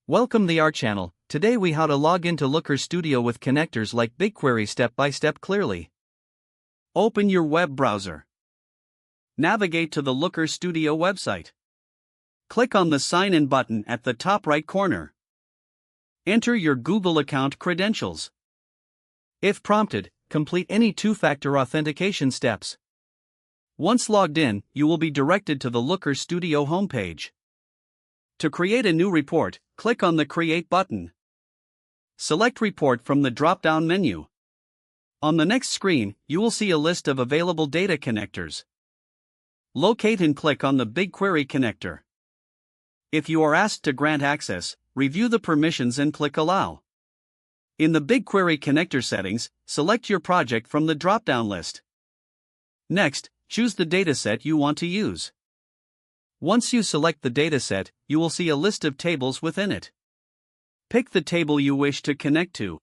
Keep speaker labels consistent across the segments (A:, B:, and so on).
A: Welcome to our channel. Today we how to log into Looker Studio with connectors like BigQuery step by step clearly. Open your web browser. Navigate to the Looker Studio website. Click on the Sign In button at the top right corner. Enter your Google account credentials. If prompted, complete any two-factor authentication steps. Once logged in, you will be directed to the Looker Studio homepage. To create a new report, click on the Create button. Select Report from the drop-down menu. On the next screen, you will see a list of available data connectors. Locate and click on the BigQuery connector. If you are asked to grant access, review the permissions and click Allow. In the BigQuery connector settings, select your project from the drop-down list. Next, choose the dataset you want to use. Once you select the dataset, you will see a list of tables within it. Pick the table you wish to connect to.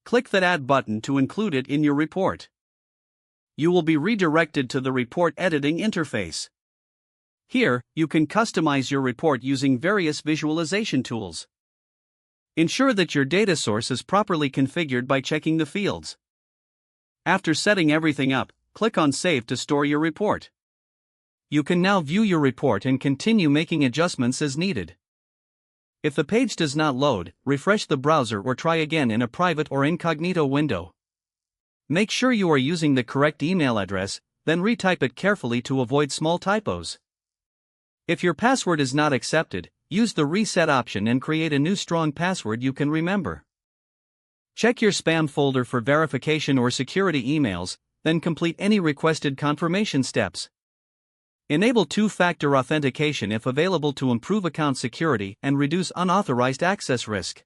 A: Click that Add button to include it in your report. You will be redirected to the report editing interface. Here, you can customize your report using various visualization tools. Ensure that your data source is properly configured by checking the fields. After setting everything up, click on Save to store your report. You can now view your report and continue making adjustments as needed. If the page does not load, refresh the browser or try again in a private or incognito window. Make sure you are using the correct email address, then retype it carefully to avoid small typos. If your password is not accepted, use the reset option and create a new strong password you can remember. Check your spam folder for verification or security emails, then complete any requested confirmation steps. Enable two-factor authentication if available to improve account security and reduce unauthorized access risk.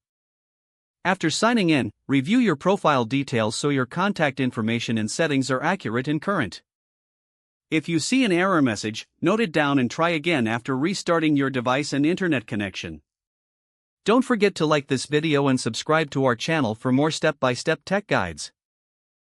A: After signing in, review your profile details so your contact information and settings are accurate and current. If you see an error message, note it down and try again after restarting your device and internet connection. Don't forget to like this video and subscribe to our channel for more step-by-step tech guides.